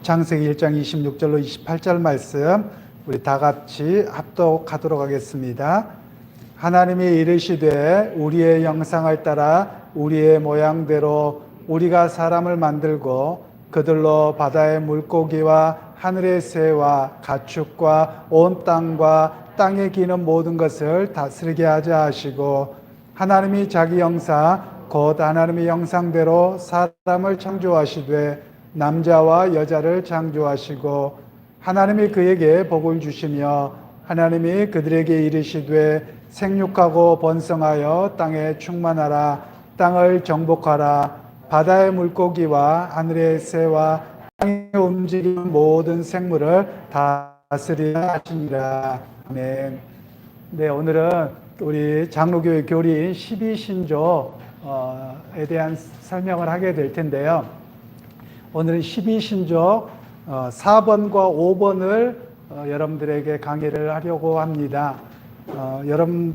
창세기 1장 26절로 28절 말씀 우리 다 같이 합독하도록 하겠습니다. 하나님이 이르시되 우리의 형상을 따라 우리의 모양대로 우리가 사람을 만들고 그들로 바다의 물고기와 하늘의 새와 가축과 온 땅과 땅에 기는 모든 것을 다스리게 하자 하시고, 하나님이 자기 형상 곧 하나님의 형상대로 사람을 창조하시되 남자와 여자를 창조하시고, 하나님이 그에게 복을 주시며 하나님이 그들에게 이르시되 생육하고 번성하여 땅에 충만하라. 땅을 정복하라. 바다의 물고기와 하늘의 새와 땅에 움직이는 모든 생물을 다스리라 하시니라. 아멘. 네, 오늘은 우리 장로교회 교리인 12신조에 대한 설명을 하게 될 텐데요. 오늘은 12신조 4번과 5번을 여러분들에게 강의를 하려고 합니다. 여러분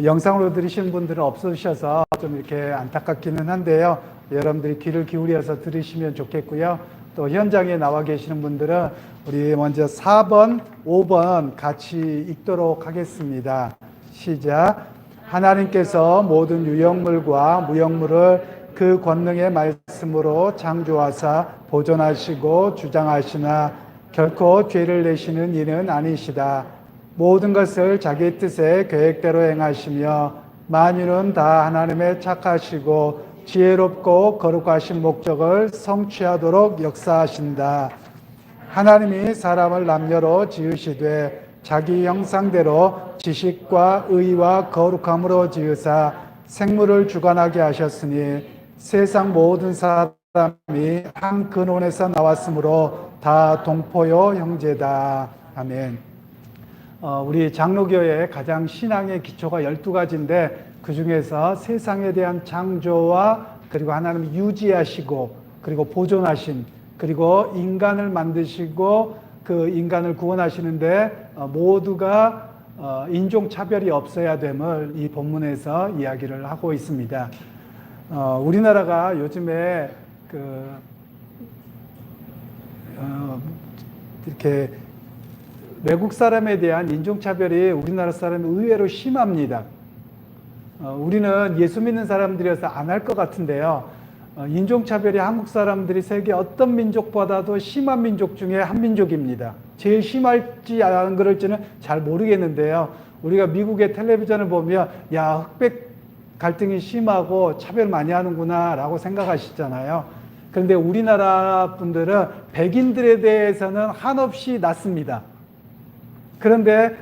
영상으로 들으시는 분들은 없으셔서 좀 이렇게 안타깝기는 한데요. 여러분들이 귀를 기울여서 들으시면 좋겠고요. 또 현장에 나와 계시는 분들은 우리 먼저 4번, 5번 같이 읽도록 하겠습니다. 시작. 하나님께서 모든 유형물과 무형물을 그 권능의 말씀으로 창조하사 보존하시고 주장하시나 결코 죄를 내시는 이는 아니시다. 모든 것을 자기 뜻의 계획대로 행하시며 만유는 다 하나님의 착하시고 지혜롭고 거룩하신 목적을 성취하도록 역사하신다. 하나님이 사람을 남녀로 지으시되 자기 형상대로 지식과 의와 거룩함으로 지으사 생물을 주관하게 하셨으니 세상 모든 사람이 한 근원에서 나왔으므로 다 동포요 형제다. 아멘. 우리 장로교회의 가장 신앙의 기초가 12가지인데 그 중에서 세상에 대한 창조와 그리고 하나님이 유지하시고 그리고 보존하신 그리고 인간을 만드시고 그 인간을 구원하시는데 모두가 인종차별이 없어야 됨을 이 본문에서 이야기를 하고 있습니다. 우리나라가 요즘에 이렇게 외국 사람에 대한 인종차별이 우리나라 사람이 의외로 심합니다. 우리는 예수 믿는 사람들이어서 안 할 것 같은데요. 인종차별이 한국 사람들이 세계 어떤 민족보다도 심한 민족 중에 한 민족입니다. 제일 심할지 안 그럴지는 잘 모르겠는데요. 우리가 미국의 텔레비전을 보면 야, 흑백 갈등이 심하고 차별 많이 하는구나 라고 생각하시잖아요. 그런데 우리나라 분들은 백인들에 대해서는 한없이 낮습니다. 그런데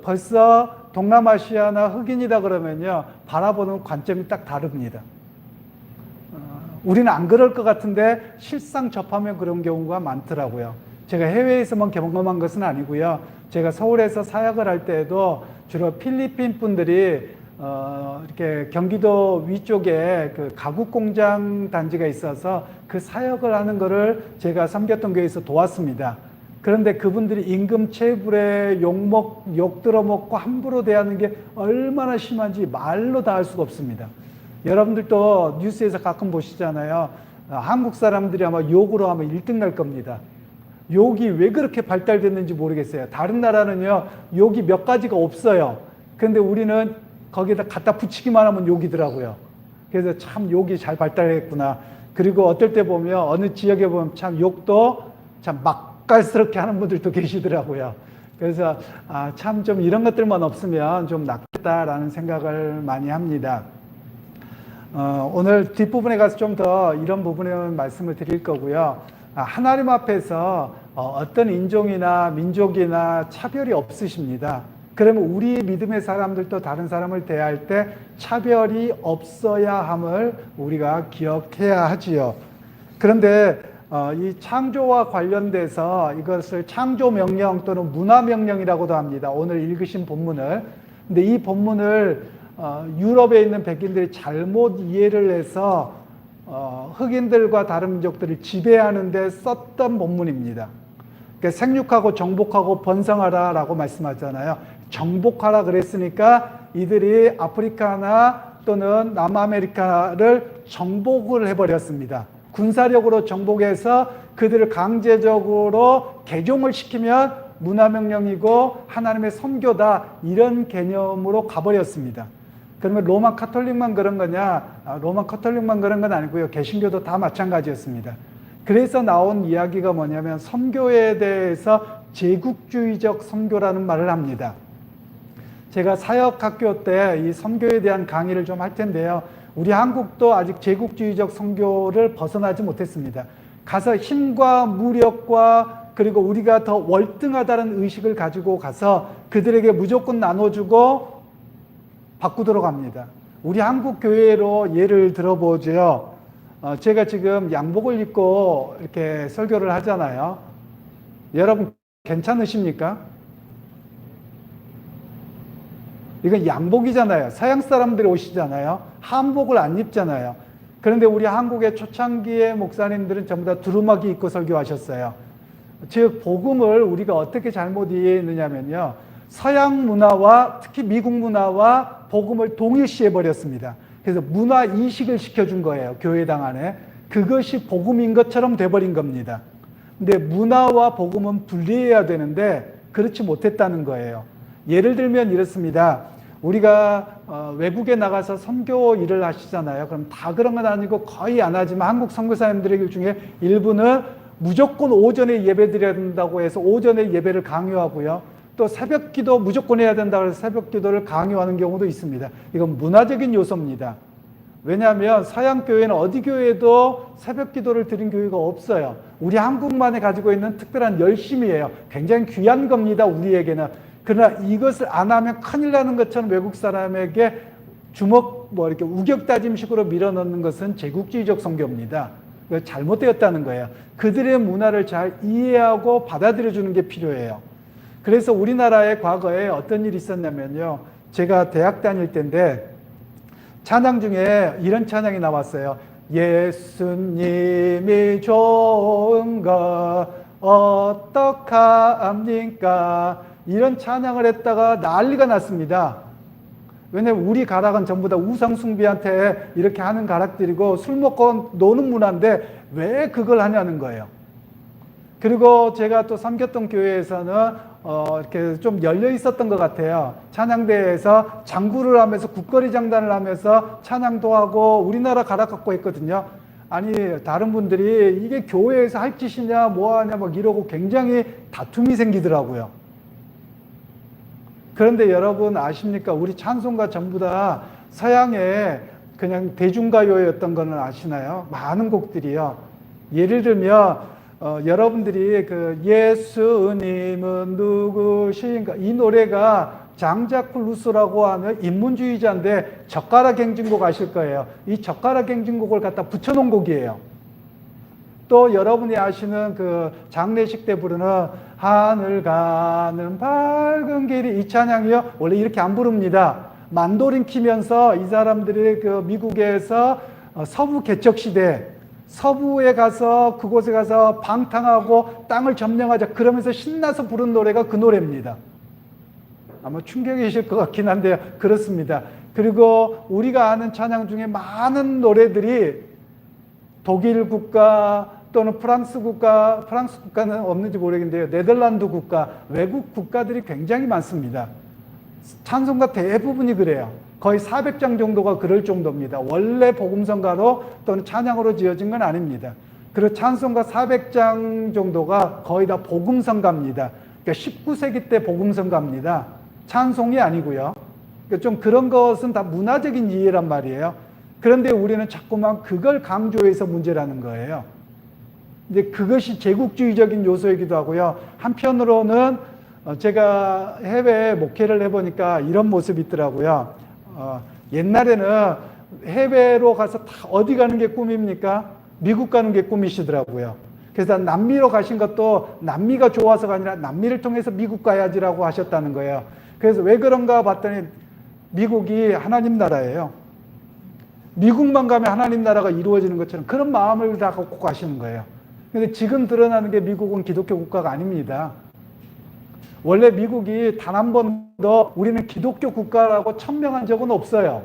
벌써 동남아시아나 흑인이다 그러면요, 바라보는 관점이 딱 다릅니다. 우리는 안 그럴 것 같은데 실상 접하면 그런 경우가 많더라고요. 제가 해외에서만 경험한 것은 아니고요. 제가 서울에서 사역을 할 때에도 주로 필리핀 분들이 이렇게 경기도 위쪽에 그 가구 공장 단지가 있어서 그 사역을 하는 거를 제가 섬겼던 교회에서 도왔습니다. 그런데 그분들이 임금 체불에 욕 들어먹고 함부로 대하는 게 얼마나 심한지 말로 다 할 수가 없습니다. 여러분들도 뉴스에서 가끔 보시잖아요. 한국 사람들이 아마 욕으로 하면 1등 날 겁니다. 욕이 왜 그렇게 발달됐는지 모르겠어요. 다른 나라는요, 욕이 몇 가지가 없어요. 그런데 우리는 거기다 갖다 붙이기만 하면 욕이더라고요. 그래서 참 욕이 잘 발달했구나. 그리고 어떨 때 보면 어느 지역에 보면 참 욕도 참 맛깔스럽게 하는 분들도 계시더라고요. 그래서 참 좀 이런 것들만 없으면 좀 낫겠다라는 생각을 많이 합니다. 오늘 뒷부분에 가서 좀 더 이런 부분에 말씀을 드릴 거고요. 하나님 앞에서 어떤 인종이나 민족이나 차별이 없으십니다. 그러면 우리 믿음의 사람들도 다른 사람을 대할 때 차별이 없어야 함을 우리가 기억해야 하지요. 그런데 이 창조와 관련돼서 이것을 창조명령 또는 문화명령이라고도 합니다. 오늘 읽으신 본문을. 근데 이 본문을 유럽에 있는 백인들이 잘못 이해를 해서 흑인들과 다른 민족들을 지배하는 데 썼던 본문입니다. 그러니까 생육하고 정복하고 번성하라 라고 말씀하잖아요. 정복하라 그랬으니까 이들이 아프리카나 또는 남아메리카를 정복을 해버렸습니다. 군사력으로 정복해서 그들을 강제적으로 개종을 시키면 문화명령이고 하나님의 선교다, 이런 개념으로 가버렸습니다. 그러면 로마 카톨릭만 그런 거냐? 로마 카톨릭만 그런 건 아니고요. 개신교도 다 마찬가지였습니다. 그래서 나온 이야기가 뭐냐면 선교에 대해서 제국주의적 선교라는 말을 합니다. 제가 사역학교 때 이 선교에 대한 강의를 좀 할 텐데요. 우리 한국도 아직 제국주의적 선교를 벗어나지 못했습니다. 가서 힘과 무력과 그리고 우리가 더 월등하다는 의식을 가지고 가서 그들에게 무조건 나눠주고 바꾸도록 합니다. 우리 한국 교회로 예를 들어보죠. 제가 지금 양복을 입고 이렇게 설교를 하잖아요. 여러분 괜찮으십니까? 이건 양복이잖아요. 서양 사람들이 오시잖아요. 한복을 안 입잖아요. 그런데 우리 한국의 초창기의 목사님들은 전부 다 두루마기 입고 설교하셨어요. 즉 복음을 우리가 어떻게 잘못 이해했느냐면요, 서양 문화와 특히 미국 문화와 복음을 동일시해 버렸습니다. 그래서 문화 이식을 시켜준 거예요. 교회당 안에. 그것이 복음인 것처럼 돼버린 겁니다. 근데 문화와 복음은 분리해야 되는데 그렇지 못했다는 거예요. 예를 들면 이렇습니다. 우리가 외국에 나가서 선교 일을 하시잖아요. 그럼 다 그런 건 아니고 거의 안 하지만 한국 선교사님들 중에 일부는 무조건 오전에 예배 드려야 된다고 해서 오전에 예배를 강요하고요. 또 새벽 기도 무조건 해야 된다고 해서 새벽 기도를 강요하는 경우도 있습니다. 이건 문화적인 요소입니다. 왜냐하면 서양 교회는 어디 교회도 새벽 기도를 드린 교회가 없어요. 우리 한국만에 가지고 있는 특별한 열심이에요. 굉장히 귀한 겁니다, 우리에게는. 그러나 이것을 안 하면 큰일 나는 것처럼 외국 사람에게 이렇게 우격다짐식으로 밀어넣는 것은 제국주의적 선교입니다. 잘못되었다는 거예요. 그들의 문화를 잘 이해하고 받아들여주는 게 필요해요. 그래서 우리나라의 과거에 어떤 일이 있었냐면요. 제가 대학 다닐 때인데 찬양 중에 이런 찬양이 나왔어요. 예수님이 좋은 거 어떡합니까? 이런 찬양을 했다가 난리가 났습니다. 왜냐면 우리 가락은 전부 다 우상숭배한테 이렇게 하는 가락들이고 술 먹고 노는 문화인데 왜 그걸 하냐는 거예요. 그리고 제가 또 섬겼던 교회에서는 이렇게 좀 열려 있었던 것 같아요. 찬양대회에서 장구를 하면서 국거리 장단을 하면서 찬양도 하고 우리나라 가락 갖고 했거든요. 아니 다른 분들이 이게 교회에서 할 짓이냐 뭐하냐 막 이러고 굉장히 다툼이 생기더라고요. 그런데 여러분 아십니까? 우리 찬송가 전부 다 서양의 그냥 대중가요였던 거는 아시나요? 많은 곡들이요. 예를 들면 여러분들이 그 예수님은 누구신가, 이 노래가 장자크 루소라고 하는 인문주의자인데 젓가락 행진곡 아실 거예요. 이 젓가락 행진곡을 갖다 붙여놓은 곡이에요. 또 여러분이 아시는 그 장례식 때 부르는 하늘 가는 밝은 길이, 이 찬양이요 원래 이렇게 안 부릅니다. 만도린 키면서 이 사람들이 그 미국에서 서부 개척 시대 서부에 가서 그곳에 가서 방탕하고 땅을 점령하자 그러면서 신나서 부른 노래가 그 노래입니다. 아마 충격이실 것 같긴 한데요. 그렇습니다. 그리고 우리가 아는 찬양 중에 많은 노래들이 독일 국가 또는 프랑스 국가는 없는지 모르겠는데요. 네덜란드 국가, 외국 국가들이 굉장히 많습니다. 찬송가 대부분이 그래요. 거의 400장 정도가 그럴 정도입니다. 원래 복음성가로 또는 찬양으로 지어진 건 아닙니다. 그리고 찬송가 400장 정도가 거의 다 복음성가입니다. 그러니까 19세기 때 복음성가입니다. 찬송이 아니고요. 그러니까 좀 그런 것은 다 문화적인 이해란 말이에요. 그런데 우리는 자꾸만 그걸 강조해서 문제라는 거예요. 근데 그것이 제국주의적인 요소이기도 하고요. 한편으로는 제가 해외 목회를 해보니까 이런 모습이 있더라고요. 옛날에는 해외로 가서 다 어디 가는 게 꿈입니까? 미국 가는 게 꿈이시더라고요. 그래서 남미로 가신 것도 남미가 좋아서가 아니라 남미를 통해서 미국 가야지라고 하셨다는 거예요. 그래서 왜 그런가 봤더니 미국이 하나님 나라예요. 미국만 가면 하나님 나라가 이루어지는 것처럼 그런 마음을 다 갖고 가시는 거예요. 근데 지금 드러나는 게 미국은 기독교 국가가 아닙니다. 원래 미국이 단 한 번도 우리는 기독교 국가라고 천명한 적은 없어요.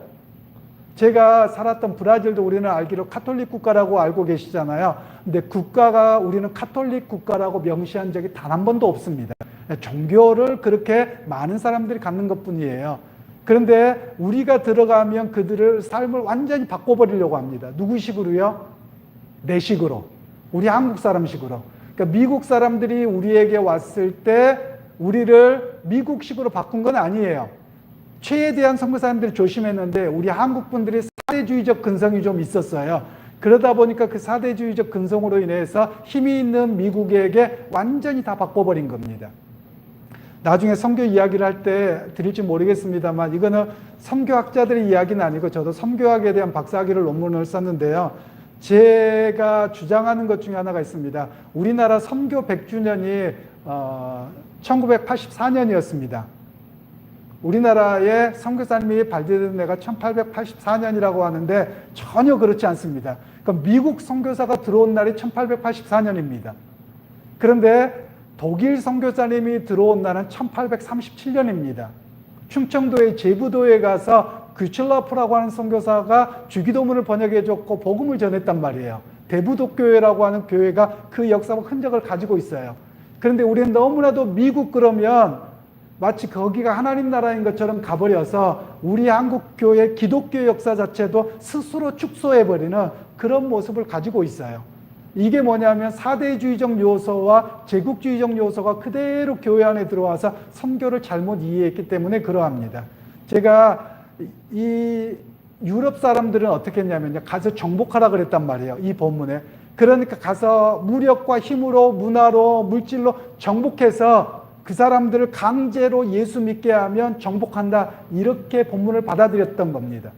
제가 살았던 브라질도 우리는 알기로 카톨릭 국가라고 알고 계시잖아요. 근데 국가가 우리는 카톨릭 국가라고 명시한 적이 단 한 번도 없습니다. 종교를 그렇게 많은 사람들이 갖는 것뿐이에요. 그런데 우리가 들어가면 그들을 삶을 완전히 바꿔버리려고 합니다. 누구식으로요? 내 식으로. 우리 한국 사람식으로. 그러니까 미국 사람들이 우리에게 왔을 때 우리를 미국식으로 바꾼 건 아니에요. 최대한 선교사님들이 조심했는데 우리 한국 분들이 사대주의적 근성이 좀 있었어요. 그러다 보니까 그 사대주의적 근성으로 인해서 힘이 있는 미국에게 완전히 다 바꿔버린 겁니다. 나중에 선교 이야기를 할 때 드릴지 모르겠습니다만 이거는 선교학자들의 이야기는 아니고 저도 선교학에 대한 박사학위를 논문을 썼는데요. 제가 주장하는 것 중에 하나가 있습니다. 우리나라 선교 100주년이 1984년이었습니다. 우리나라의 선교사님이 발견된 해가 1884년이라고 하는데 전혀 그렇지 않습니다. 그러니까 미국 선교사가 들어온 날이 1884년입니다. 그런데 독일 선교사님이 들어온 날은 1837년입니다. 충청도의 제부도에 가서 규칠라프라고 하는 선교사가 주기도문을 번역해줬고 복음을 전했단 말이에요. 대부독교회라고 하는 교회가 그 역사와 흔적을 가지고 있어요. 그런데 우리는 너무나도 미국 그러면 마치 거기가 하나님 나라인 것처럼 가버려서 우리 한국교회 기독교 역사 자체도 스스로 축소해버리는 그런 모습을 가지고 있어요. 이게 뭐냐면 사대주의적 요소와 제국주의적 요소가 그대로 교회 안에 들어와서 선교를 잘못 이해했기 때문에 그러합니다. 제가 이 유럽 사람들은 어떻게 했냐면요. 가서 정복하라 그랬단 말이에요. 이 본문에. 그러니까 가서 무력과 힘으로 문화로 물질로 정복해서 그 사람들을 강제로 예수 믿게 하면 정복한다. 이렇게 본문을 받아들였던 겁니다.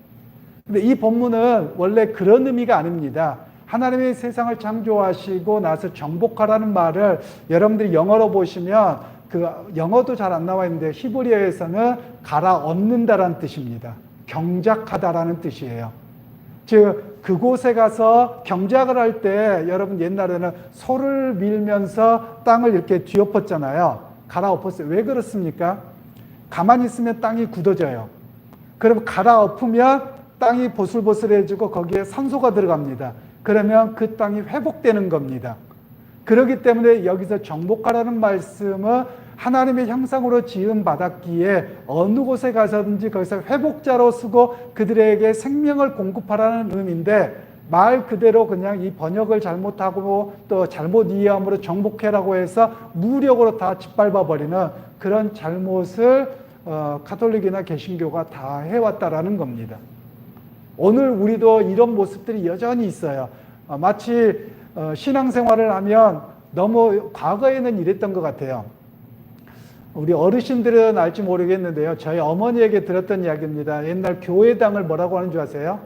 근데 이 본문은 원래 그런 의미가 아닙니다. 하나님의 세상을 창조하시고 나서 정복하라는 말을 여러분들이 영어로 보시면 그 영어도 잘 안 나와 있는데 히브리어에서는 갈아엎는다라는 뜻입니다. 경작하다라는 뜻이에요. 즉 그곳에 가서 경작을 할 때 여러분 옛날에는 소를 밀면서 땅을 이렇게 뒤엎었잖아요. 갈아엎었어요. 왜 그렇습니까? 가만히 있으면 땅이 굳어져요. 그럼 갈아엎으면 땅이 보슬보슬해지고 거기에 산소가 들어갑니다. 그러면 그 땅이 회복되는 겁니다. 그렇기 때문에 여기서 정복하라는 말씀은 하나님의 형상으로 지음 받았기에 어느 곳에 가서든지 거기서 회복자로 쓰고 그들에게 생명을 공급하라는 의미인데 말 그대로 그냥 이 번역을 잘못하고 또 잘못 이해함으로 정복해라고 해서 무력으로 다 짓밟아 버리는 그런 잘못을 가톨릭이나 개신교가 다 해왔다라는 겁니다. 오늘 우리도 이런 모습들이 여전히 있어요. 마치 신앙생활을 하면 너무 과거에는 이랬던 것 같아요. 우리 어르신들은 알지 모르겠는데요. 저희 어머니에게 들었던 이야기입니다. 옛날 교회당을 뭐라고 하는 줄 아세요?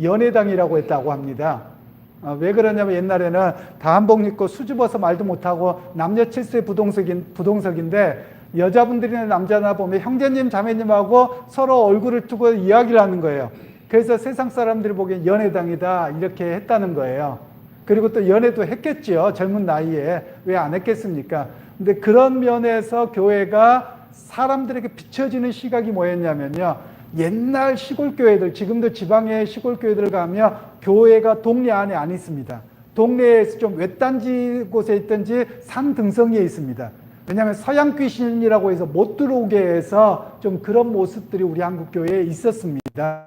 연회당이라고 했다고 합니다. 왜 그러냐면 옛날에는 다 한복 입고 수줍어서 말도 못하고 남녀 칠수의 부동석인데 여자분들이나 남자나 보면 형제님 자매님하고 서로 얼굴을 두고 이야기를 하는 거예요. 그래서 세상 사람들이 보기엔 연회당이다 이렇게 했다는 거예요. 그리고 또 연애도 했겠죠. 젊은 나이에. 왜 안 했겠습니까? 근데 그런 면에서 교회가 사람들에게 비춰지는 시각이 뭐였냐면요. 옛날 시골교회들, 지금도 지방의 시골교회들 가면 교회가 동네 안에 안 있습니다. 동네에서 좀 외딴지 곳에 있든지 산 등성이에 있습니다. 왜냐하면 서양 귀신이라고 해서 못 들어오게 해서 좀 그런 모습들이 우리 한국 교회에 있었습니다.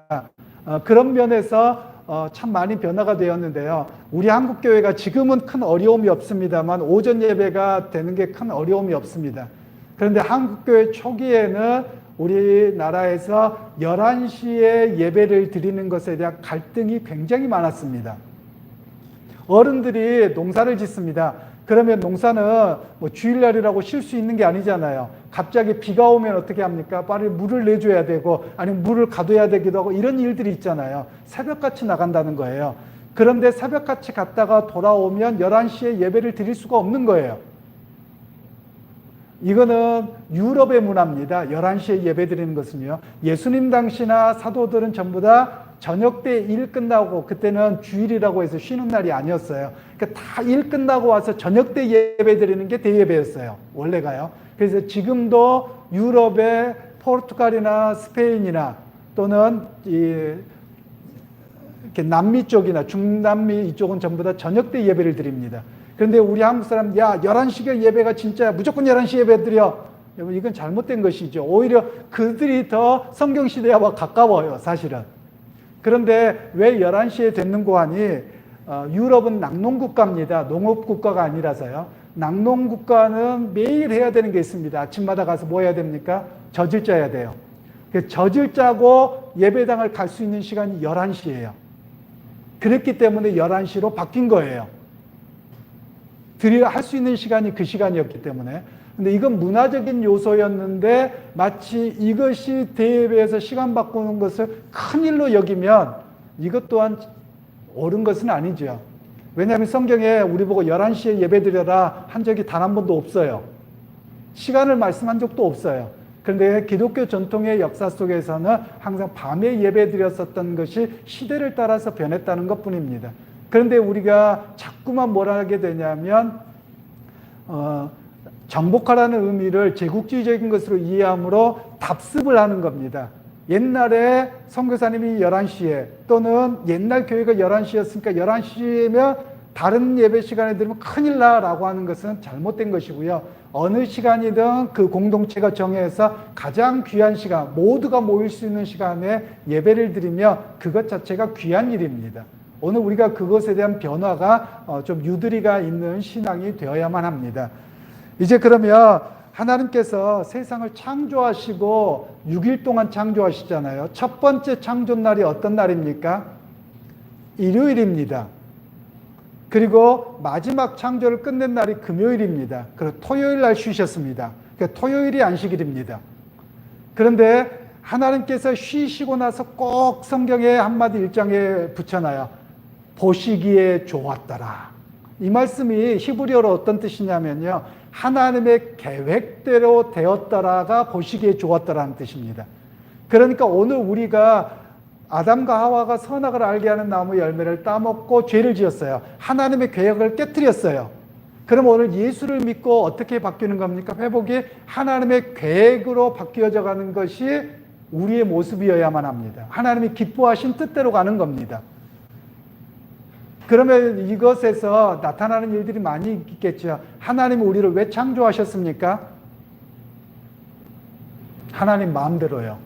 그런 면에서 참 많이 변화가 되었는데요. 우리 한국 교회가 지금은 큰 어려움이 없습니다만 오전 예배가 되는 게 큰 어려움이 없습니다. 그런데 한국 교회 초기에는 우리나라에서 11시에 예배를 드리는 것에 대한 갈등이 굉장히 많았습니다. 어른들이 농사를 짓습니다. 그러면 농사는 뭐 주일날이라고 쉴 수 있는 게 아니잖아요. 갑자기 비가 오면 어떻게 합니까? 빨리 물을 내줘야 되고 아니면 물을 가둬야 되기도 하고 이런 일들이 있잖아요. 새벽같이 나간다는 거예요. 그런데 새벽같이 갔다가 돌아오면 11시에 예배를 드릴 수가 없는 거예요. 이거는 유럽의 문화입니다. 11시에 예배 드리는 것은요. 예수님 당시나 사도들은 전부 다 저녁 때 일 끝나고 그때는 주일이라고 해서 쉬는 날이 아니었어요. 그러니까 다 일 끝나고 와서 저녁 때 예배 드리는 게 대예배였어요. 원래가요. 그래서 지금도 유럽의 포르투갈이나 스페인이나 또는 이 이렇게 남미 쪽이나 중남미 이쪽은 전부 다 저녁 때 예배를 드립니다. 그런데 우리 한국 사람, 야, 11시가 예배가 진짜야. 무조건 11시 예배 드려. 여러분, 이건 잘못된 것이죠. 오히려 그들이 더 성경시대와 가까워요, 사실은. 그런데 왜 11시에 듣는고 하니, 유럽은 낙농국가입니다. 농업국가가 아니라서요. 낙농국가는 매일 해야 되는 게 있습니다. 아침마다 가서 뭐 해야 됩니까? 젖을 짜야 돼요. 젖을 짜고 예배당을 갈 수 있는 시간이 11시예요. 그랬기 때문에 11시로 바뀐 거예요. 할 수 있는 시간이 그 시간이었기 때문에. 근데 이건 문화적인 요소였는데 마치 이것이 대예배에서 시간 바꾸는 것을 큰일로 여기면 이것 또한 옳은 것은 아니죠. 왜냐하면 성경에 우리 보고 11시에 예배 드려라 한 적이 단 한 번도 없어요. 시간을 말씀한 적도 없어요. 그런데 기독교 전통의 역사 속에서는 항상 밤에 예배 드렸었던 것이 시대를 따라서 변했다는 것 뿐입니다. 그런데 우리가 자꾸만 뭘 하게 되냐면 정복하라는 의미를 제국주의적인 것으로 이해함으로 답습을 하는 겁니다. 옛날에 선교사님이 11시에 또는 옛날 교회가 11시였으니까 11시면 다른 예배 시간에 들으면 큰일 나라고 하는 것은 잘못된 것이고요. 어느 시간이든 그 공동체가 정해서 가장 귀한 시간, 모두가 모일 수 있는 시간에 예배를 드리며 그것 자체가 귀한 일입니다. 오늘 우리가 그것에 대한 변화가 좀 유두리가 있는 신앙이 되어야만 합니다. 이제 그러면 하나님께서 세상을 창조하시고 6일 동안 창조하시잖아요. 첫 번째 창조날이 어떤 날입니까? 일요일입니다. 그리고 마지막 창조를 끝낸 날이 금요일입니다. 그리고 토요일 날 쉬셨습니다. 그러니까 토요일이 안식일입니다. 그런데 하나님께서 쉬시고 나서 꼭 성경에 한마디 1장에 붙여놔요. 보시기에 좋았더라. 이 말씀이 히브리어로 어떤 뜻이냐면요. 하나님의 계획대로 되었더라가 보시기에 좋았더라는 뜻입니다. 그러니까 오늘 우리가 아담과 하와가 선악을 알게 하는 나무 열매를 따먹고 죄를 지었어요. 하나님의 계획을 깨뜨렸어요. 그럼 오늘 예수를 믿고 어떻게 바뀌는 겁니까? 회복이 하나님의 계획으로 바뀌어져 가는 것이 우리의 모습이어야만 합니다. 하나님이 기뻐하신 뜻대로 가는 겁니다. 그러면 이것에서 나타나는 일들이 많이 있겠죠. 하나님은 우리를 왜 창조하셨습니까? 하나님 마음대로요.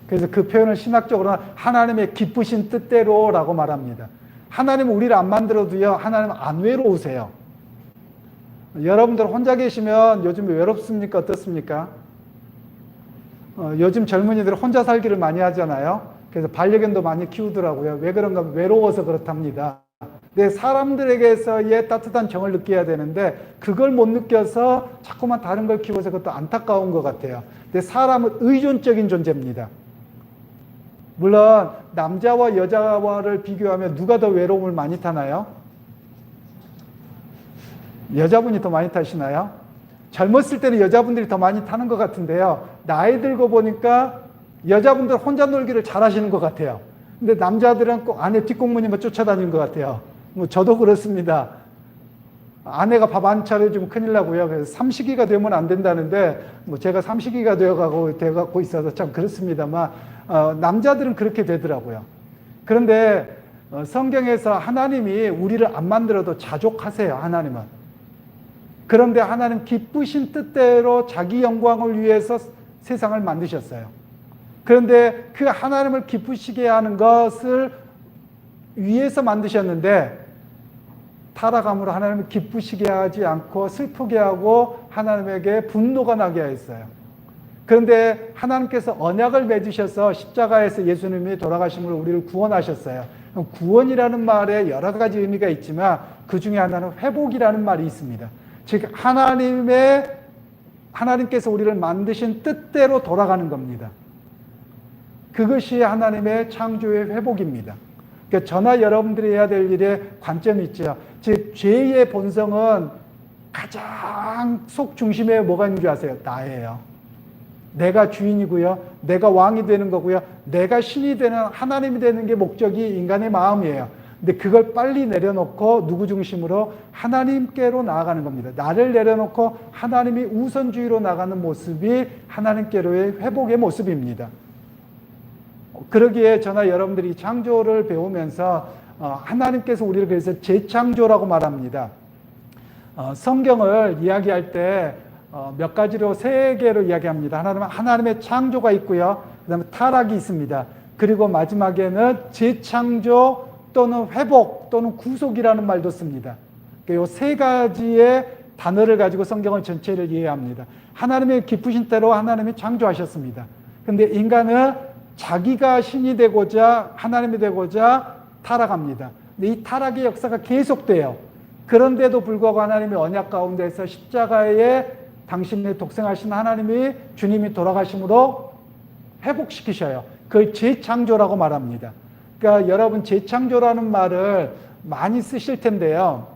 그래서 그 표현을 신학적으로는 하나님의 기쁘신 뜻대로라고 말합니다. 하나님은 우리를 안 만들어도요, 하나님은 안 외로우세요. 여러분들 혼자 계시면 요즘 외롭습니까? 어떻습니까? 요즘 젊은이들 혼자 살기를 많이 하잖아요. 그래서 반려견도 많이 키우더라고요. 왜 그런가? 외로워서 그렇답니다. 내 사람들에게서의 따뜻한 정을 느껴야 되는데 그걸 못 느껴서 자꾸만 다른 걸 키워서 그것도 안타까운 것 같아요. 근데 사람은 의존적인 존재입니다. 물론 남자와 여자와를 비교하면 누가 더 외로움을 많이 타나요? 여자분이 더 많이 타시나요? 젊었을 때는 여자분들이 더 많이 타는 것 같은데요. 나이 들고 보니까 여자분들 혼자 놀기를 잘하시는 것 같아요. 근데 남자들은 꼭 아내 뒷공무니만 쫓아다니는 것 같아요. 뭐 저도 그렇습니다. 아내가 밥 안 차려주면 큰일 나고요. 그래서 삼식이가 되면 안 된다는데 뭐 제가 삼식이가 되어가고 있어서 참 그렇습니다만 남자들은 그렇게 되더라고요. 그런데 성경에서 하나님이 우리를 안 만들어도 자족하세요. 하나님은. 그런데 하나님 기쁘신 뜻대로 자기 영광을 위해서 세상을 만드셨어요. 그런데 그 하나님을 기쁘시게 하는 것을 위해서 만드셨는데 타락함으로 하나님을 기쁘시게 하지 않고 슬프게 하고 하나님에게 분노가 나게 했어요. 그런데 하나님께서 언약을 맺으셔서 십자가에서 예수님이 돌아가심으로 우리를 구원하셨어요. 구원이라는 말에 여러 가지 의미가 있지만 그 중에 하나는 회복이라는 말이 있습니다. 즉 하나님께서 우리를 만드신 뜻대로 돌아가는 겁니다. 그것이 하나님의 창조의 회복입니다. 그러니까 저나 여러분들이 해야 될 일에 관점이 있죠. 즉 죄의 본성은 가장 속 중심에 뭐가 있는 줄 아세요? 나예요. 내가 주인이고요. 내가 왕이 되는 거고요. 내가 신이 되는 하나님이 되는 게 목적이 인간의 마음이에요. 근데 그걸 빨리 내려놓고 누구 중심으로? 하나님께로 나아가는 겁니다. 나를 내려놓고 하나님이 우선주의로 나가는 모습이 하나님께로의 회복의 모습입니다. 그러기에 저나 여러분들이 창조를 배우면서 하나님께서 우리를 그래서 재창조라고 말합니다. 성경을 이야기할 때 몇 가지로 세 개로 이야기합니다. 하나님의 창조가 있고요. 그 다음에 타락이 있습니다. 그리고 마지막에는 재창조 또는 회복 또는 구속이라는 말도 씁니다. 이 세 가지의 단어를 가지고 성경을 전체를 이해합니다. 하나님의 기쁘신 대로 하나님이 창조하셨습니다. 근데 인간은 자기가 신이 되고자 하나님이 되고자 타락합니다. 근데 이 타락의 역사가 계속돼요. 그런데도 불구하고 하나님의 언약 가운데서 십자가에 당신의 독생하신 하나님이 주님이 돌아가심으로 회복시키셔요. 그걸 재창조라고 말합니다. 그러니까 여러분 재창조라는 말을 많이 쓰실 텐데요.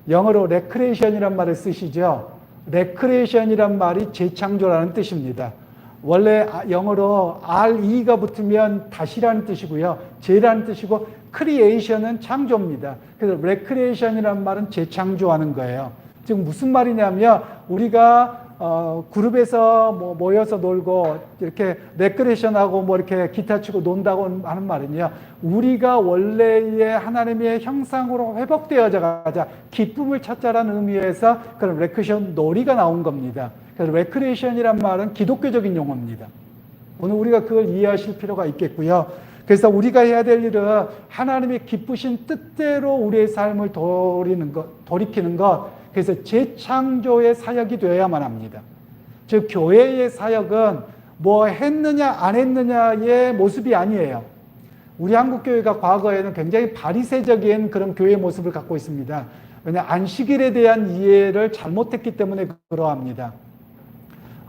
영어로 recreation이란 말을 쓰시죠. recreation이란 말이 재창조라는 뜻입니다. 원래 영어로 re가 붙으면 다시라는 뜻이고요. 재라는 뜻이고 creation은 창조입니다. 그래서 recreation이란 말은 재창조하는 거예요. 지금 무슨 말이냐면 우리가 그룹에서 모여서 놀고 이렇게 레크레이션하고 이렇게 기타 치고 논다고 하는 말은요. 우리가 원래의 하나님의 형상으로 회복되어져 가자 기쁨을 찾자라는 의미에서 그런 레크레이션 놀이가 나온 겁니다. 그래서 레크레이션이란 말은 기독교적인 용어입니다. 오늘 우리가 그걸 이해하실 필요가 있겠고요. 그래서 우리가 해야 될 일은 하나님의 기쁘신 뜻대로 우리의 삶을 돌이키는 것, 그래서 재창조의 사역이 되어야만 합니다. 즉 교회의 사역은 뭐 했느냐 안 했느냐의 모습이 아니에요. 우리 한국교회가 과거에는 굉장히 바리새적인 그런 교회의 모습을 갖고 있습니다. 왜냐하면 안식일에 대한 이해를 잘못했기 때문에 그러합니다.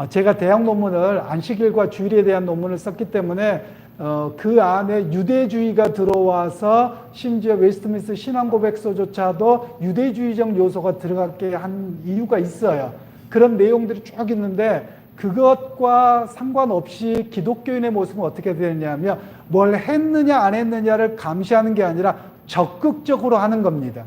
제가 대학 논문을 안식일과 주일에 대한 논문을 썼기 때문에 그 안에 유대주의가 들어와서 심지어 웨스트민스터 신앙고백서조차도 유대주의적 요소가 들어가게 한 이유가 있어요. 그런 내용들이 쭉 있는데 그것과 상관없이 기독교인의 모습은 어떻게 되느냐면 뭘 했느냐 안 했느냐를 감시하는 게 아니라 적극적으로 하는 겁니다.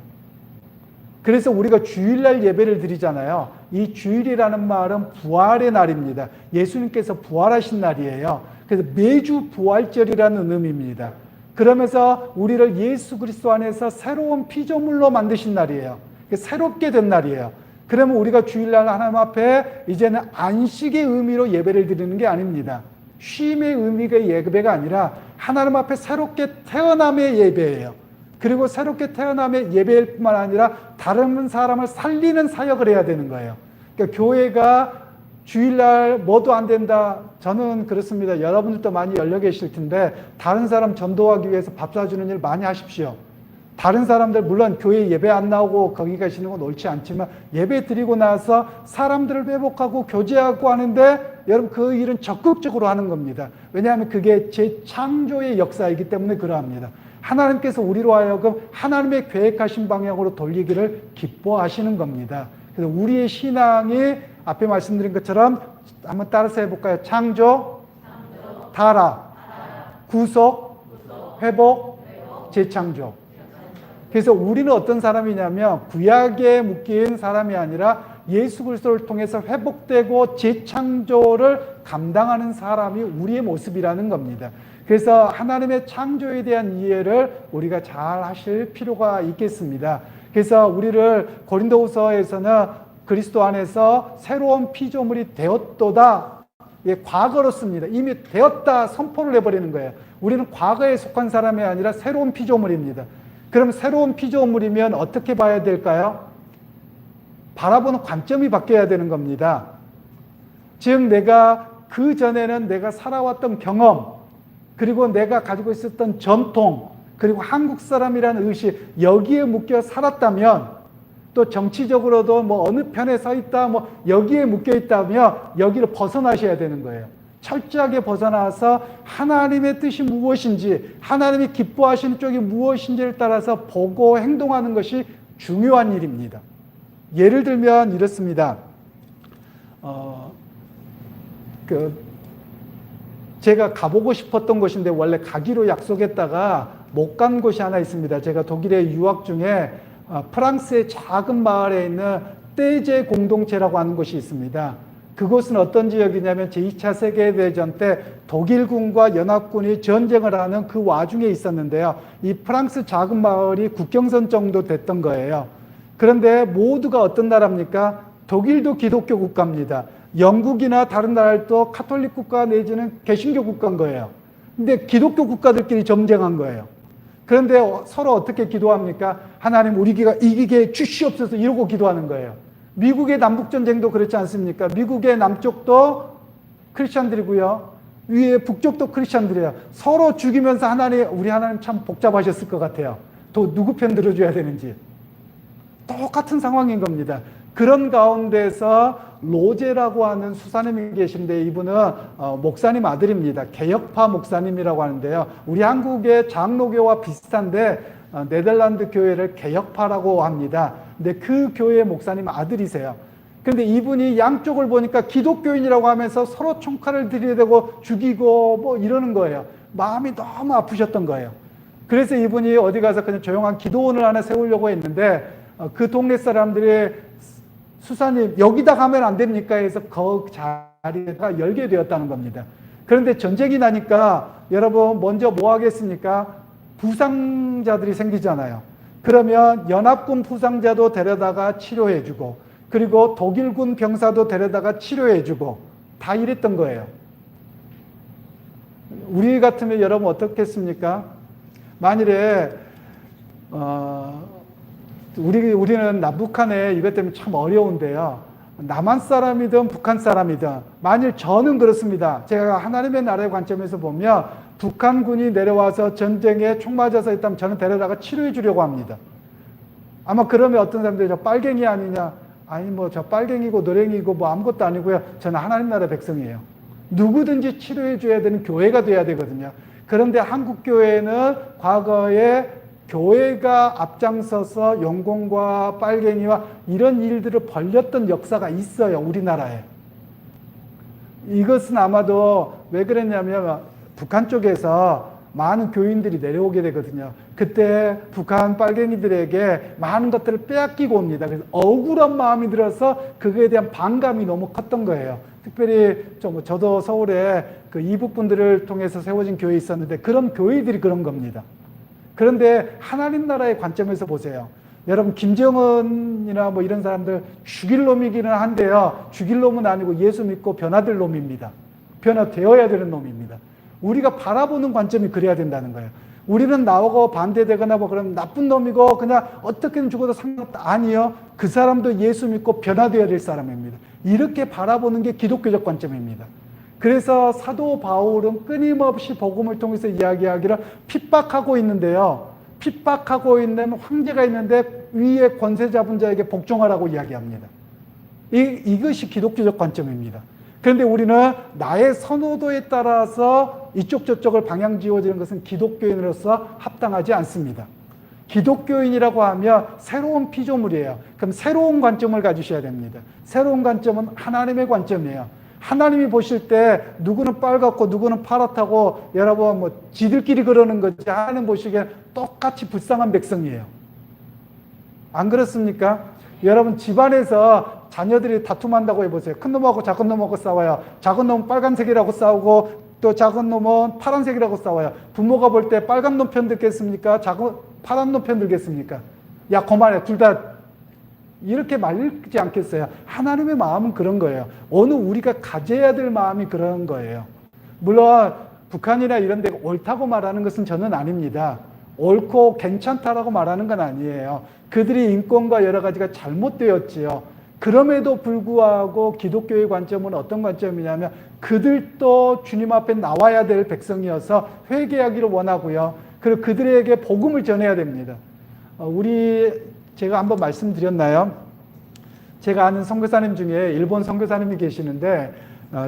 그래서 우리가 주일날 예배를 드리잖아요. 이 주일이라는 말은 부활의 날입니다. 예수님께서 부활하신 날이에요. 그래서 매주 부활절이라는 의미입니다. 그러면서 우리를 예수 그리스도 안에서 새로운 피조물로 만드신 날이에요. 새롭게 된 날이에요. 그러면 우리가 주일날 하나님 앞에 이제는 안식의 의미로 예배를 드리는 게 아닙니다. 쉼의 의미가 예배가 아니라 하나님 앞에 새롭게 태어남의 예배예요. 그리고 새롭게 태어남의 예배일 뿐만 아니라 다른 사람을 살리는 사역을 해야 되는 거예요. 그러니까 교회가 주일날 뭐도 안 된다. 저는 그렇습니다. 여러분들도 많이 열려 계실 텐데 다른 사람 전도하기 위해서 밥 사주는 일 많이 하십시오. 다른 사람들 물론 교회 예배 안 나오고 거기 가시는 건 옳지 않지만 예배 드리고 나서 사람들을 회복하고 교제하고 하는데 여러분 그 일은 적극적으로 하는 겁니다. 왜냐하면 그게 재창조의 역사이기 때문에 그러합니다. 하나님께서 우리로 하여금 하나님의 계획하신 방향으로 돌리기를 기뻐하시는 겁니다. 그래서 우리의 신앙이 앞에 말씀드린 것처럼 한번 따라서 해볼까요? 창조, 타락, 구속, 회복, 재창조. 그래서 우리는 어떤 사람이냐면 구약에 묶인 사람이 아니라 예수 그리스도를 통해서 회복되고 재창조를 감당하는 사람이 우리의 모습이라는 겁니다. 그래서 하나님의 창조에 대한 이해를 우리가 잘 하실 필요가 있겠습니다. 그래서 우리를 고린도후서에서는 그리스도 안에서 새로운 피조물이 되었도다. 과거로 씁니다. 이미 되었다 선포를 해버리는 거예요. 우리는 과거에 속한 사람이 아니라 새로운 피조물입니다. 그럼 새로운 피조물이면 어떻게 봐야 될까요? 바라보는 관점이 바뀌어야 되는 겁니다. 즉 내가 그 전에는 내가 살아왔던 경험, 그리고 내가 가지고 있었던 전통, 그리고 한국 사람이라는 의식, 여기에 묶여 살았다면, 또 정치적으로도 어느 편에 서 있다, 여기에 묶여 있다면 여기를 벗어나셔야 되는 거예요. 철저하게 벗어나서 하나님의 뜻이 무엇인지, 하나님이 기뻐하시는 쪽이 무엇인지를 따라서 보고 행동하는 것이 중요한 일입니다. 예를 들면 이렇습니다. 제가 가보고 싶었던 곳인데 원래 가기로 약속했다가 못 간 곳이 하나 있습니다. 제가 독일에 유학 중에 프랑스의 작은 마을에 있는 떼제 공동체라고 하는 곳이 있습니다. 그곳은 어떤 지역이냐면 제2차 세계대전 때 독일군과 연합군이 전쟁을 하는 그 와중에 있었는데요. 이 프랑스 작은 마을이 국경선 정도 됐던 거예요. 그런데 모두가 어떤 나라입니까? 독일도 기독교 국가입니다. 영국이나 다른 나라도 카톨릭 국가 내지는 개신교 국가인 거예요. 근데 기독교 국가들끼리 전쟁한 거예요. 그런데 서로 어떻게 기도합니까? 하나님 우리가 이기게 주시옵소서 이러고 기도하는 거예요. 미국의 남북전쟁도 그렇지 않습니까? 미국의 남쪽도 크리스찬들이고요. 위에 북쪽도 크리스찬들이에요. 서로 죽이면서 우리 하나님 참 복잡하셨을 것 같아요. 또 누구 편 들어줘야 되는지. 똑같은 상황인 겁니다. 그런 가운데서 로제라고 하는 수사님이 계신데 이분은 목사님 아들입니다. 개혁파 목사님이라고 하는데요. 우리 한국의 장로교와 비슷한데 네덜란드 교회를 개혁파라고 합니다. 근데 그 교회 목사님 아들이세요. 근데 이분이 양쪽을 보니까 기독교인이라고 하면서 서로 총칼을 들이대고 죽이고 뭐 이러는 거예요. 마음이 너무 아프셨던 거예요. 그래서 이분이 어디 가서 그냥 조용한 기도원을 하나 세우려고 했는데 그 동네 사람들이 수사님 여기다 가면 안 됩니까? 해서 그 자리에다가 열게 되었다는 겁니다. 그런데 전쟁이 나니까 여러분 먼저 뭐 하겠습니까? 부상자들이 생기잖아요. 그러면 연합군 부상자도 데려다가 치료해주고 그리고 독일군 병사도 데려다가 치료해주고 다 이랬던 거예요. 우리 같으면 여러분 어떻겠습니까? 만일에 우리는 북한에 이것 때문에 참 어려운데요. 남한 사람이든 북한 사람이든 만일 저는 그렇습니다. 제가 하나님의 나라의 관점에서 보면 북한군이 내려와서 전쟁에 총 맞아서 있다면 저는 데려다가 치료해 주려고 합니다. 아마 그러면 어떤 사람들이 저 빨갱이 아니냐? 아니 뭐 저 빨갱이고 노랭이고 뭐 아무것도 아니고요. 저는 하나님 나라 백성이에요. 누구든지 치료해 줘야 되는 교회가 돼야 되거든요. 그런데 한국 교회는 과거에 교회가 앞장서서 영공과 빨갱이와 이런 일들을 벌렸던 역사가 있어요. 우리나라에. 이것은 아마도 왜 그랬냐면 북한 쪽에서 많은 교인들이 내려오게 되거든요. 그때 북한 빨갱이들에게 많은 것들을 빼앗기고 옵니다. 그래서 억울한 마음이 들어서 그거에 대한 반감이 너무 컸던 거예요. 특별히 저도 서울에 그 이북분들을 통해서 세워진 교회 있었는데 그런 교회들이 그런 겁니다. 그런데 하나님 나라의 관점에서 보세요. 여러분 김정은이나 뭐 이런 사람들 죽일 놈이기는 한데요. 죽일 놈은 아니고 예수 믿고 변화될 놈입니다. 변화되어야 되는 놈입니다. 우리가 바라보는 관점이 그래야 된다는 거예요. 우리는 나오고 반대되거나 뭐 그런 나쁜 놈이고 그냥 어떻게든 죽어도 상관없다. 아니요. 그 사람도 예수 믿고 변화되어야 될 사람입니다. 이렇게 바라보는 게 기독교적 관점입니다. 그래서 사도 바울은 끊임없이 복음을 통해서 이야기하기를 핍박하고 있는데요. 핍박하고 있는 황제가 있는데 위에 권세 잡은 자에게 복종하라고 이야기합니다. 이것이 기독교적 관점입니다. 그런데 우리는 나의 선호도에 따라서 이쪽 저쪽을 방향 지어지는 것은 기독교인으로서 합당하지 않습니다. 기독교인이라고 하면 새로운 피조물이에요. 그럼 새로운 관점을 가지셔야 됩니다. 새로운 관점은 하나님의 관점이에요. 하나님이 보실 때 누구는 빨갛고 누구는 파랗다고 여러분 뭐 지들끼리 그러는 거지 하나님 보시기엔 똑같이 불쌍한 백성이에요. 안 그렇습니까? 여러분 집안에서 자녀들이 다툼한다고 해보세요. 큰 놈하고 작은 놈하고 싸워요. 작은 놈은 빨간색이라고 싸우고 또 작은 놈은 파란색이라고 싸워요. 부모가 볼 때 빨간 놈 편 들겠습니까? 파란 놈 편 들겠습니까? 야 그만해. 둘 다 이렇게 말리지 않겠어요? 하나님의 마음은 그런 거예요. 어느 우리가 가져야 될 마음이 그런 거예요. 물론 북한이나 이런 데 옳다고 말하는 것은 저는 아닙니다. 옳고 괜찮다라고 말하는 건 아니에요. 그들이 인권과 여러 가지가 잘못되었지요. 그럼에도 불구하고 기독교의 관점은 어떤 관점이냐면 그들도 주님 앞에 나와야 될 백성이어서 회개하기를 원하고요. 그리고 그들에게 복음을 전해야 됩니다. 제가 한번 말씀드렸나요? 제가 아는 선교사님 중에 일본 선교사님이 계시는데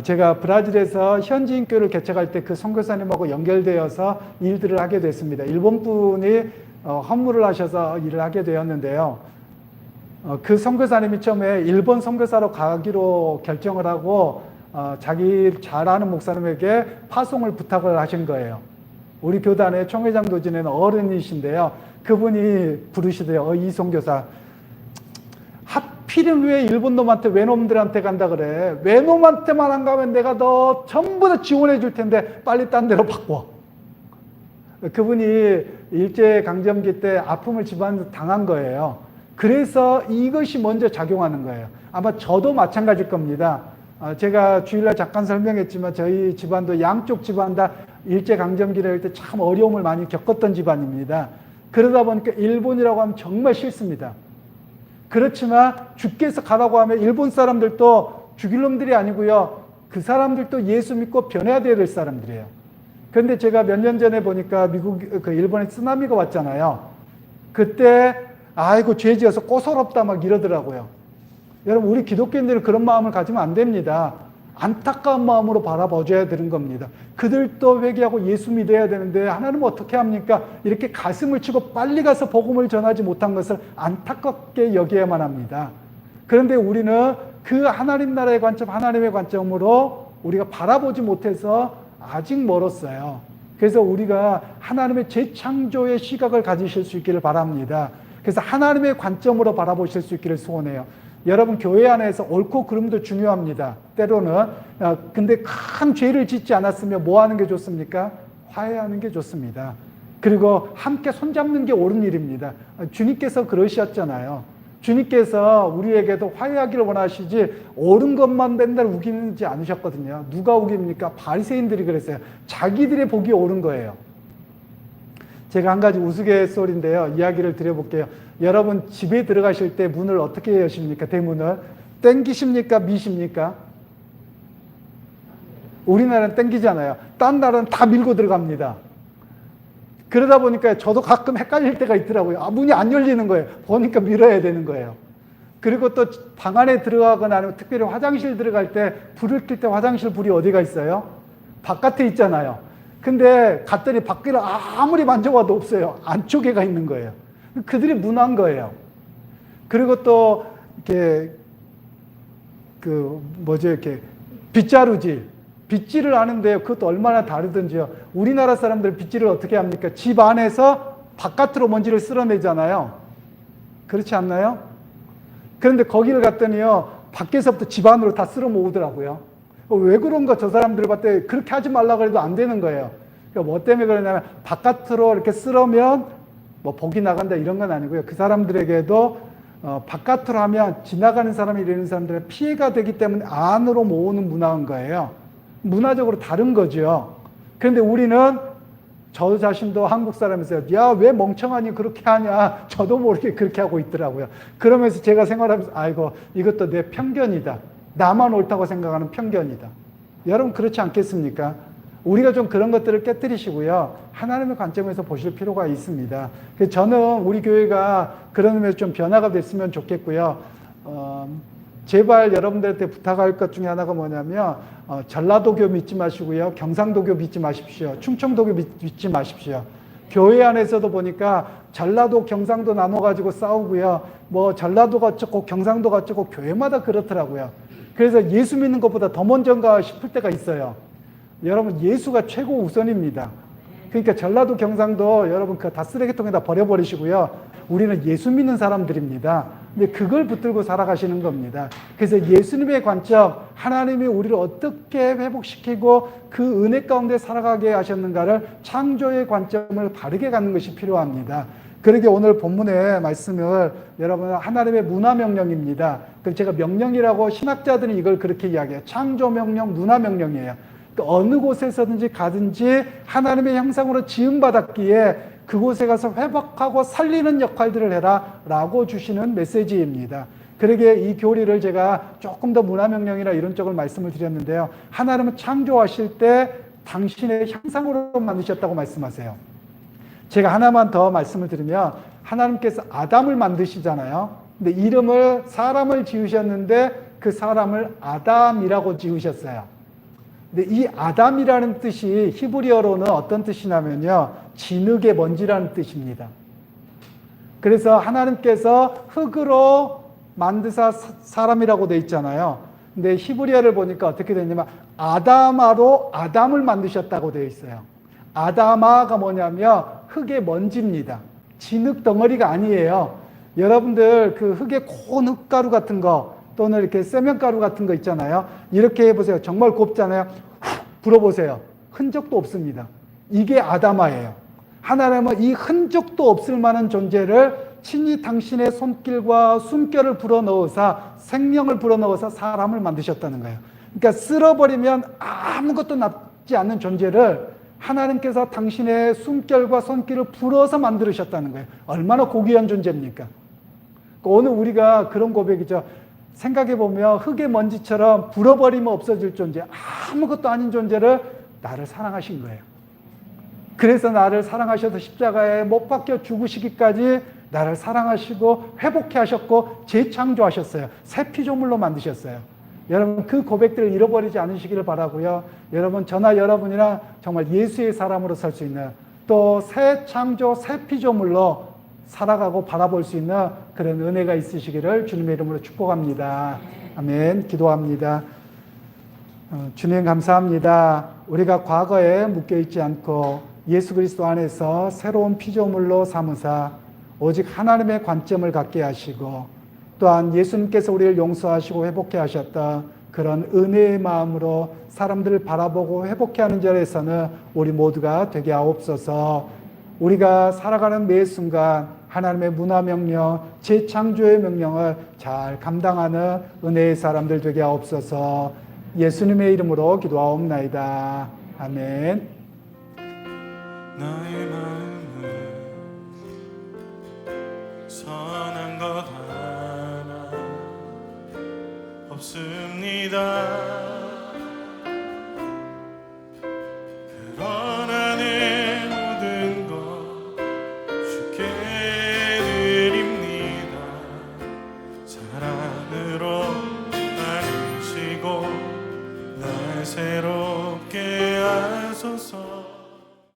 제가 브라질에서 현지인 교회를 개척할 때 그 선교사님하고 연결되어서 일들을 하게 됐습니다. 일본 분이 헌물을 하셔서 일을 하게 되었는데요. 그 선교사님이 처음에 일본 선교사로 가기로 결정을 하고 자기 잘 아는 목사님에게 파송을 부탁을 하신 거예요. 우리 교단의 총회장도 지낸 어른이신데요. 그분이 부르시대요. 이 선교사 하필이면 왜 일본 놈한테 외놈들한테 간다 그래? 외놈한테만 안 가면 내가 너 전부 다 지원해 줄 텐데 빨리 딴 데로 바꿔. 그분이 일제강점기 때 아픔을 집안에서 당한 거예요. 그래서 이것이 먼저 작용하는 거예요. 아마 저도 마찬가지일 겁니다. 제가 주일날 잠깐 설명했지만 저희 집안도 양쪽 집안 다 일제강점기를 할 때 참 어려움을 많이 겪었던 집안입니다. 그러다 보니까 일본이라고 하면 정말 싫습니다. 그렇지만 주께서 가라고 하면 일본 사람들도 죽일 놈들이 아니고요. 그 사람들도 예수 믿고 변해야 될 사람들이에요. 그런데 제가 몇 년 전에 보니까 일본에 쓰나미가 왔잖아요. 그때 아이고 죄 지어서 꼬소롭다 막 이러더라고요. 여러분 우리 기독교인들은 그런 마음을 가지면 안 됩니다. 안타까운 마음으로 바라봐줘야 되는 겁니다. 그들도 회개하고 예수 믿어야 되는데 하나님은 어떻게 합니까? 이렇게 가슴을 치고 빨리 가서 복음을 전하지 못한 것을 안타깝게 여겨야만 합니다. 그런데 우리는 그 하나님 나라의 관점, 하나님의 관점으로 우리가 바라보지 못해서 아직 멀었어요. 그래서 우리가 하나님의 재창조의 시각을 가지실 수 있기를 바랍니다. 그래서 하나님의 관점으로 바라보실 수 있기를 소원해요. 여러분 교회 안에서 옳고 그름도 중요합니다. 때로는 근데 큰 죄를 짓지 않았으면 뭐 하는 게 좋습니까? 화해하는 게 좋습니다. 그리고 함께 손잡는 게 옳은 일입니다. 주님께서 그러셨잖아요. 주님께서 우리에게도 화해하기를 원하시지 옳은 것만 맨날 우기지 않으셨거든요. 누가 우깁니까? 바리새인들이 그랬어요. 자기들의 복이 옳은 거예요. 제가 한 가지 우스갯소리인데요. 이야기를 드려볼게요. 여러분 집에 들어가실 때 문을 어떻게 여십니까? 대문을 땡기십니까? 미십니까? 우리나라는 땡기잖아요. 딴 나라는 다 밀고 들어갑니다. 그러다 보니까 저도 가끔 헷갈릴 때가 있더라고요. 문이 안 열리는 거예요. 보니까 밀어야 되는 거예요. 그리고 또 방 안에 들어가거나 아니면 특별히 화장실 들어갈 때 불을 켤 때 화장실 불이 어디가 있어요? 바깥에 있잖아요. 근데 갔더니 밖을 아무리 만져봐도 없어요. 안쪽에가 있는 거예요. 그들이 문한 거예요. 그리고 또 이렇게 이렇게 빗질을 하는데요. 그것도 얼마나 다르든지요. 우리나라 사람들 빗질을 어떻게 합니까? 집 안에서 바깥으로 먼지를 쓸어내잖아요. 그렇지 않나요? 그런데 거기를 갔더니요. 밖에서부터 집 안으로 다 쓸어 모으더라고요. 왜 그런가 저 사람들 봤을 때 그렇게 하지 말라고 해도 안 되는 거예요. 그러니까 뭐 때문에 그러냐면 바깥으로 이렇게 쓸으면 뭐 복이 나간다 이런 건 아니고요. 그 사람들에게도 바깥으로 하면 지나가는 사람이 이러는 사람들의 피해가 되기 때문에 안으로 모으는 문화인 거예요. 문화적으로 다른 거죠. 그런데 우리는 저 자신도 한국 사람이세요. 야, 왜 멍청하니 그렇게 하냐. 저도 모르게 그렇게 하고 있더라고요. 그러면서 제가 생각하면서 아이고 이것도 내 편견이다. 나만 옳다고 생각하는 편견이다. 여러분 그렇지 않겠습니까? 우리가 좀 그런 것들을 깨뜨리시고요. 하나님의 관점에서 보실 필요가 있습니다. 그래서 저는 우리 교회가 그런 의미에서 좀 변화가 됐으면 좋겠고요. 제발 여러분들한테 부탁할 것 중에 하나가 뭐냐면 전라도교 믿지 마시고요. 경상도교 믿지 마십시오. 충청도교 믿지 마십시오. 교회 안에서도 보니까 전라도, 경상도 나눠가지고 싸우고요. 뭐 전라도가 어쩌고 경상도가 어쩌고 교회마다 그렇더라고요. 그래서 예수 믿는 것보다 더 먼저인가 싶을 때가 있어요. 여러분 예수가 최고 우선입니다. 그러니까 전라도 경상도 여러분 그 다 쓰레기통에다 버려버리시고요. 우리는 예수 믿는 사람들입니다. 근데 그걸 붙들고 살아가시는 겁니다. 그래서 예수님의 관점, 하나님이 우리를 어떻게 회복시키고 그 은혜 가운데 살아가게 하셨는가를 창조의 관점을 바르게 갖는 것이 필요합니다. 그러게 오늘 본문의 말씀을 여러분 하나님의 문화명령입니다. 그래서 제가 명령이라고 신학자들은 이걸 그렇게 이야기해요. 창조명령, 문화명령이에요. 그러니까 어느 곳에서든지 가든지 하나님의 형상으로 지음받았기에 그곳에 가서 회복하고 살리는 역할들을 해라 라고 주시는 메시지입니다. 그러기에 이 교리를 제가 조금 더 문화명령이나 이런 쪽을 말씀을 드렸는데요. 하나님은 창조하실 때 당신의 형상으로 만드셨다고 말씀하세요. 제가 하나만 더 말씀을 드리면 하나님께서 아담을 만드시잖아요. 근데 이름을 사람을 지으셨는데 그 사람을 아담이라고 지으셨어요. 근데 이 아담이라는 뜻이 히브리어로는 어떤 뜻이냐면요. 진흙의 먼지라는 뜻입니다. 그래서 하나님께서 흙으로 만드사 사람이라고 돼 있잖아요. 근데 히브리어를 보니까 어떻게 되냐면 아다마로 아담을 만드셨다고 되어 있어요. 아다마가 뭐냐면 흙의 먼지입니다. 진흙 덩어리가 아니에요. 여러분들 그 흙에 고운 흙가루 같은 거 또는 이렇게 세면가루 같은 거 있잖아요. 이렇게 해보세요. 정말 곱잖아요. 훅 불어보세요. 흔적도 없습니다. 이게 아담아예요. 하나님은 이 흔적도 없을 만한 존재를 친히 당신의 손길과 숨결을 불어넣어서 생명을 불어넣어서 사람을 만드셨다는 거예요. 그러니까 쓸어버리면 아무것도 남지 않는 존재를 하나님께서 당신의 숨결과 손길을 불어서 만들으셨다는 거예요. 얼마나 고귀한 존재입니까? 오늘 우리가 그런 고백이죠. 생각해보면 흙의 먼지처럼 불어버리면 없어질 존재, 아무것도 아닌 존재를 나를 사랑하신 거예요. 그래서 나를 사랑하셔서 십자가에 못 박혀 죽으시기까지 나를 사랑하시고 회복해 하셨고 재창조하셨어요. 새 피조물로 만드셨어요. 여러분 그 고백들을 잃어버리지 않으시기를 바라고요. 여러분 저나 여러분이나 정말 예수의 사람으로 살 수 있는 또 새 창조 새 피조물로 살아가고 바라볼 수 있는 그런 은혜가 있으시기를 주님의 이름으로 축복합니다. 아멘. 기도합니다. 주님 감사합니다. 우리가 과거에 묶여있지 않고 예수 그리스도 안에서 새로운 피조물로 삼으사 오직 하나님의 관점을 갖게 하시고 또한 예수님께서 우리를 용서하시고 회복해 하셨던 그런 은혜의 마음으로 사람들을 바라보고 회복해 하는 자리에서는 우리 모두가 되게 하옵소서. 우리가 살아가는 매 순간 하나님의 문화 명령, 재창조의 명령을 잘 감당하는 은혜의 사람들 되게 하옵소서. 예수님의 이름으로 기도하옵나이다. 아멘. 나의 마음은 선한 것 하나 없습니다.